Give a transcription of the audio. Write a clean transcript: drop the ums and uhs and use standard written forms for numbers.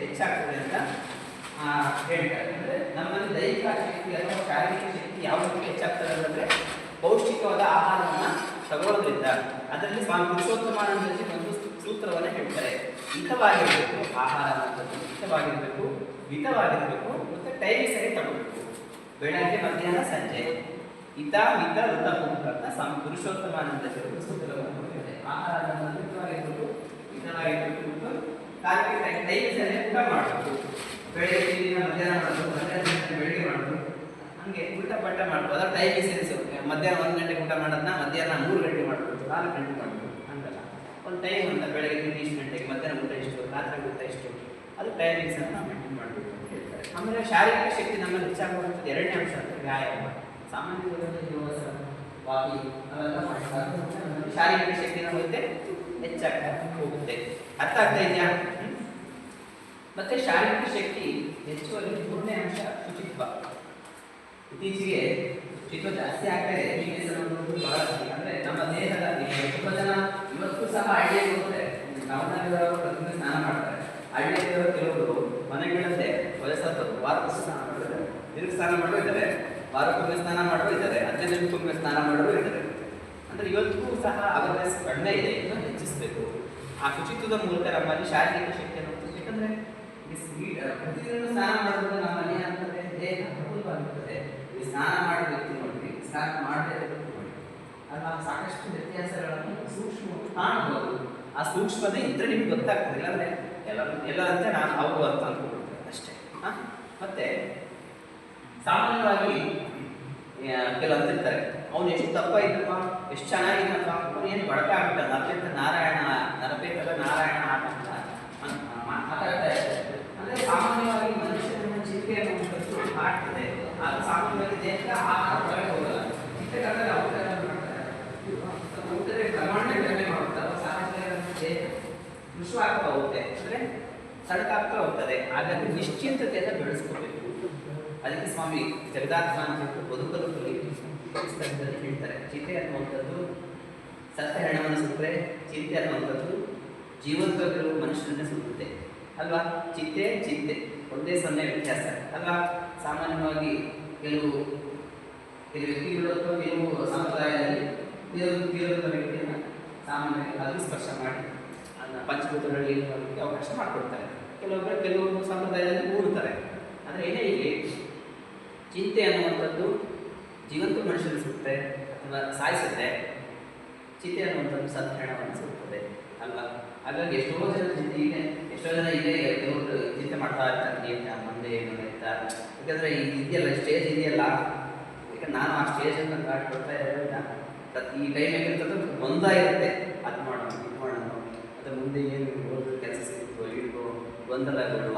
ಹೆಚ್ಚಾಗ್ತದೆ ಅಂತ ಹೇಳ್ತಾರೆ. ಅಂದರೆ ನಮ್ಮಲ್ಲಿ ದೈಹಿಕ ಶಕ್ತಿ ಅಥವಾ ಶಾರೀರಿಕ ಶಕ್ತಿ ಯಾವ ರೀತಿ ಹೆಚ್ಚಾಗ್ತದೆ ಅಂತಂದರೆ ಪೌಷ್ಟಿಕವಾದ ಆಹಾರವನ್ನು ತಗೊಳ್ಳೋದ್ರಿಂದ. ಅದರಲ್ಲಿ ಸ್ವಾಮಿ ಪುರುಷೋತ್ತಮಾನಂದರಲ್ಲಿ ಒಂದು ಸೂತ್ರವನ್ನು ಹೇಳ್ತಾರೆ. ಹಿತವಾಗಿರಬೇಕು ಆಹಾರ ಅನ್ನೋದು, ಹಿತವಾಗಿರಬೇಕು, ಮಿತವಾಗಿರಬೇಕು, ಮತ್ತು ಟೈಮಿಗೆ ಸರಿ ತಗೋಬೇಕು. ಬೆಳಗ್ಗೆ ಮಧ್ಯಾಹ್ನ ಸಂಜೆ ಹಿತ ಮಿತ ಋತ ಅಂತ ಸ್ವಾಮಿ ಪುರುಷೋತ್ತಮಾನಂದರಲ್ಲಿ ಸೂತ್ರವನ್ನು ಕೊಟ್ಟಿದ್ದಾರೆ. ಆಹಾರ ಅನ್ನೋದು ಮಿತವಾಗಿರಬೇಕು, ಮಿತವಾಗಿರಬೇಕು ಮತ್ತು ಕಾರ್ಯಕ್ಕೆ ಟೈಮಿಗೆ ಸರಿ ಊಟ ಮಾಡಬೇಕು. ಬೆಳಗ್ಗೆ ತಿಂಡಿನ ಮಧ್ಯಾಹ್ನ ಮಾಡೋದು, ಮಧ್ಯಾಹ್ನ ಬೆಳಗ್ಗೆ ಮಾಡೋದು, ಹಂಗೆ ಊಟ ಪಟ್ಟ ಮಾಡ್ಬೋದು. ಅದು ಟೈಮಿಗೆ ಸರಿಸು. ಮಧ್ಯಾಹ್ನ 1 ಗಂಟೆಗೆ ಊಟ ಮಾಡೋದನ್ನ ಮಧ್ಯಾಹ್ನ 3 ಗಂಟೆ ಮಾಡ್ಬೋದು, 4 ಗಂಟೆ ಮಾಡ್ಬೋದು, ಹಂಗಲ್ಲ. ಒಂದು ಟೈಮ್ ಅಂತ ಬೆಳಗ್ಗೆ ತಿಂಡಿ ಇಷ್ಟು ಗಂಟೆಗೆ, ಮಧ್ಯಾಹ್ನ ಊಟ ಇಷ್ಟು, ರಾತ್ರಿ ಊಟ ಇಷ್ಟು, ಅದು ಟೈಮಿಂಗ್ಸ್ ಅನ್ನು ನಾವು ಮೇಂಟೈನ್ ಮಾಡಬೇಕು ಅಂತ ಹೇಳ್ತಾರೆ. ಆಮೇಲೆ ಶಾರೀರಿಕ ಶಕ್ತಿ ನಮ್ಮಲ್ಲಿ ಹೆಚ್ಚಾಗುವಂಥದ್ದು ಎರಡನೇ ಅಂಶ ಅಂತ ವ್ಯಾಯಾಮ. ಸಾಮಾನ್ಯವಾಗಿ ಯೋಗ, ವಾಕಿಂಗ್ ಅವೆಲ್ಲ ಮಾಡ್ತಾರೆ. ಶಾರೀರಿಕ ಶಕ್ತಿ ನಮಗೆ ಹೆಚ್ಚಾಗ್ತಾ ಹೋಗುತ್ತೆ. ಅರ್ಥ ಆಗ್ತಾ ಇದೆಯಾ? ಮತ್ತೆ ಶಾರೀರಿಕ ಶಕ್ತಿ ಹೆಚ್ಚುವಲ್ಲಿ ಮೂರನೇ ಅಂಶ ಶುಚಿತ್ವ. ಇತ್ತೀಚೆಗೆ ಶುಚಿತ್ವ ಜಾಸ್ತಿ ಆಗ್ತಾ ಇದೆ. ಬಹಳ ಅಂದರೆ ನಮ್ಮ ದೇಹದ ತುಂಬ ಜನ ಇವತ್ತು ಸಹ ಹಳ್ಳಿಯಲ್ಲಿ ಹೋಗ್ತಾರೆ, ಟೌನಲ್ಲಿರೋರು ಪ್ರತಿದಿನ ಸ್ನಾನ ಮಾಡ್ತಾರೆ. ಹಳ್ಳಿಯಲ್ಲಿರೋ ಕೆಲವರು ಮನೆಗಳಂತೆ ವಯಸ್ಸಾದವರು ವಾರಕ್ಕೊಮ್ಮೆ ಸ್ನಾನ ಮಾಡಿದ್ದಾರೆ, ದಿನಕ್ಕೆ ಸ್ನಾನ ಮಾಡೋರು ಇದ್ದಾರೆ, ವಾರಕ್ಕೊಮ್ಮೆ ಸ್ನಾನ ಮಾಡೋರು ಇದ್ದಾರೆ, 15 ದಿನಕ್ಕೊಮ್ಮೆ ಸ್ನಾನ ಮಾಡೋರು ಇದ್ದಾರೆ. ಅಂದರೆ ಇವತ್ತಿಗೂ ಸಹ ಅವೇರ್ನೆಸ್ ಕಡಿಮೆ ಇದೆ, ಇದನ್ನು ಹೆಚ್ಚಿಸಬೇಕು. ಆ ಶುಚಿತ್ವದ ಮೂಲಕ ನಮ್ಮಲ್ಲಿ ಶಾರೀರಿಕ ಶಕ್ತಿಯನ್ನು ಹೆಚ್ಚಿಸಬೇಕಂದ್ರೆ ಪ್ರತಿದಿನ ಸ್ನಾನ ಮಾಡೋದ್ರಿಂದ ನಮ್ಮಲ್ಲಿ ಏನಾಗ್ತದೆ, ದೇಹ ಅನುಕೂಲವಾಗುತ್ತದೆ. ಈ ಸ್ನಾನ ಮಾಡೋ ವ್ಯಕ್ತಿ ನೋಡಿ, ಸ್ನಾನ ಮಾಡದೇ ವ್ಯಕ್ತಿ ನೋಡಿ, ಅದು ನಾವು ಸಾಕಷ್ಟು ವ್ಯತ್ಯಾಸಗಳನ್ನು ಸೂಕ್ಷ್ಮ ಕಾಣಬಹುದು. ಆ ಸೂಕ್ಷ್ಮತೆ ಇದ್ರೆ ನಿಮ್ಗೆ ಗೊತ್ತಾಗ್ತದೆ. ಇಲ್ಲಾಂದರೆ ಎಲ್ಲರಂತೆ ನಾನು ಅವರು ಅಂತ ಅಂದ್ಕೊಳ್ತೇನೆ ಅಷ್ಟೇ. ಮತ್ತೆ ಸಾಮಾನ್ಯವಾಗಿ ಕೆಲವು ಅಂತಿರ್ತಾರೆ, ಅವನು ಎಷ್ಟು ದಪ್ಪ ಇದ್ದಪ್ಪ, ಎಷ್ಟು ಚೆನ್ನಾಗಿದ್ದಪ್ಪ, ಅವನು ಏನು ಬಡಕ ಆಗ್ಬಿಟ್ಟ, ನರಪೇತದ ನಾರಾಯಣ ಆಟ ಅಂತ ಮಾತಾಡ್ತಾ ಇರ್ತಾರೆ. ಅಂದರೆ ಸಾಮಾನ್ಯವಾಗಿ ಮನುಷ್ಯನ ಚಿಂತೆ ಅನ್ನುವಂಥದ್ದು ಆಗ್ತದೆ. ಆಗ ಸಾಮಾನ್ಯವಾಗಿ ದೇಹಕ್ಕೆ ಆಹಾರ ಹೊರಗೆ ಹೋಗಲ್ಲ. ಚಿಂತೆಗಾದರೆ ಔಷಧ ಮಾಡ್ತಾರೆ, ಔಷಧ ಪ್ರಮಾಣ ಕಡಿಮೆ ಮಾಡ್ತಾರೆ. ಸಾಮಾನ್ಯವಾಗಿ ದೇಹ ಕೃಷಿವಾಗ್ತಾ ಹೋಗುತ್ತೆ, ಅಂದರೆ ಸಡಕಾಗ್ತಾ ಹೋಗ್ತದೆ. ಹಾಗಾಗಿ ನಿಶ್ಚಿಂತತೆಯನ್ನು ಬೆಳೆಸ್ಕೋಬೇಕು. ಅದಕ್ಕೆ ಸ್ವಾಮಿ ಜಗದಾತ್ಮ ಅಂತ ಬದುಕಲು ಪುಸ್ತಕದಲ್ಲಿ ಹೇಳ್ತಾರೆ. ಚಿಂತೆ ಅನ್ನುವಂಥದ್ದು ಸತ್ತ ಹೆಣವನ್ನು ಸುತ್ತರೆ, ಚಿಂತೆ ಅನ್ನುವಂಥದ್ದು ಜೀವಂತವಿರುವ ಮನುಷ್ಯರನ್ನೇ ಸುತ್ತುತ್ತೆ ಅಲ್ವಾ. ಚಿಂತೆ ಒಂದೇ 0 ವ್ಯತ್ಯಾಸ ಅಲ್ವಾ. ಸಾಮಾನ್ಯವಾಗಿ ಕೆಲವು ವ್ಯಕ್ತಿಗಳು ಅಥವಾ ಕೆಲವು ಸಂಪ್ರದಾಯದಲ್ಲಿ ತೀವ್ರ ವ್ಯಕ್ತಿಯನ್ನು ಸಾಮಾನ್ಯವಾಗಿ ಅದು ಸ್ಪರ್ಶ ಮಾಡಿ ಅದನ್ನ ಪಂಚಭೂತಗಳಲ್ಲಿ ಅವಕಾಶ ಮಾಡಿಕೊಡ್ತಾರೆ. ಕೆಲವರು ಸಂಪ್ರದಾಯದಲ್ಲಿ ಮೂಡುತ್ತಾರೆ. ಆದರೆ ಏನೇ ಇಲ್ಲಿ ಚಿಂತೆ ಅನ್ನುವಂಥದ್ದು ಜೀವಂತ ಮನುಷ್ಯನ ಸುತ್ತೆ ಅಥವಾ ಸಾಯಿಸುತ್ತೆ, ಚಿಂತೆ ಅನ್ನುವಂಥದ್ದು ಸತ್ಹಣವನ್ನು ಸುತ್ತದೆ ಅಲ್ವಾ. ಹಾಗಾಗಿ ಎಷ್ಟೋ ಜನ ಇದೆ ಕೆಲವರು ಚಿಂತೆ ಮಾಡ್ತಾ ಇರ್ತಾರೆ, ಮುಂದೆ ಏನು ಅಂತ. ಯಾಕಂದರೆ ಇದೆಯಲ್ಲ ಸ್ಟೇಜ್ ಇದೆಯಲ್ಲ, ಯಾಕಂದ್ರೆ ನಾನು ಆ ಸ್ಟೇಜನ್ನು ದಾಟ್ಕೊಡ್ತಾ ಇರೋದ್ರಿಂದ ಈ ಟೈಮ್ ಆಗಿರ್ತದೆ ಗೊಂದಲ ಇರುತ್ತೆ. ಅದು ಮಾಡೋಣ ಇದು ಮಾಡೋಣ, ಮತ್ತು ಮುಂದೆ ಏನು ಕೆಲಸ ಸಿಗುತ್ತೋ ಇಲ್ವೋ ಗೊಂದಲಗಳು.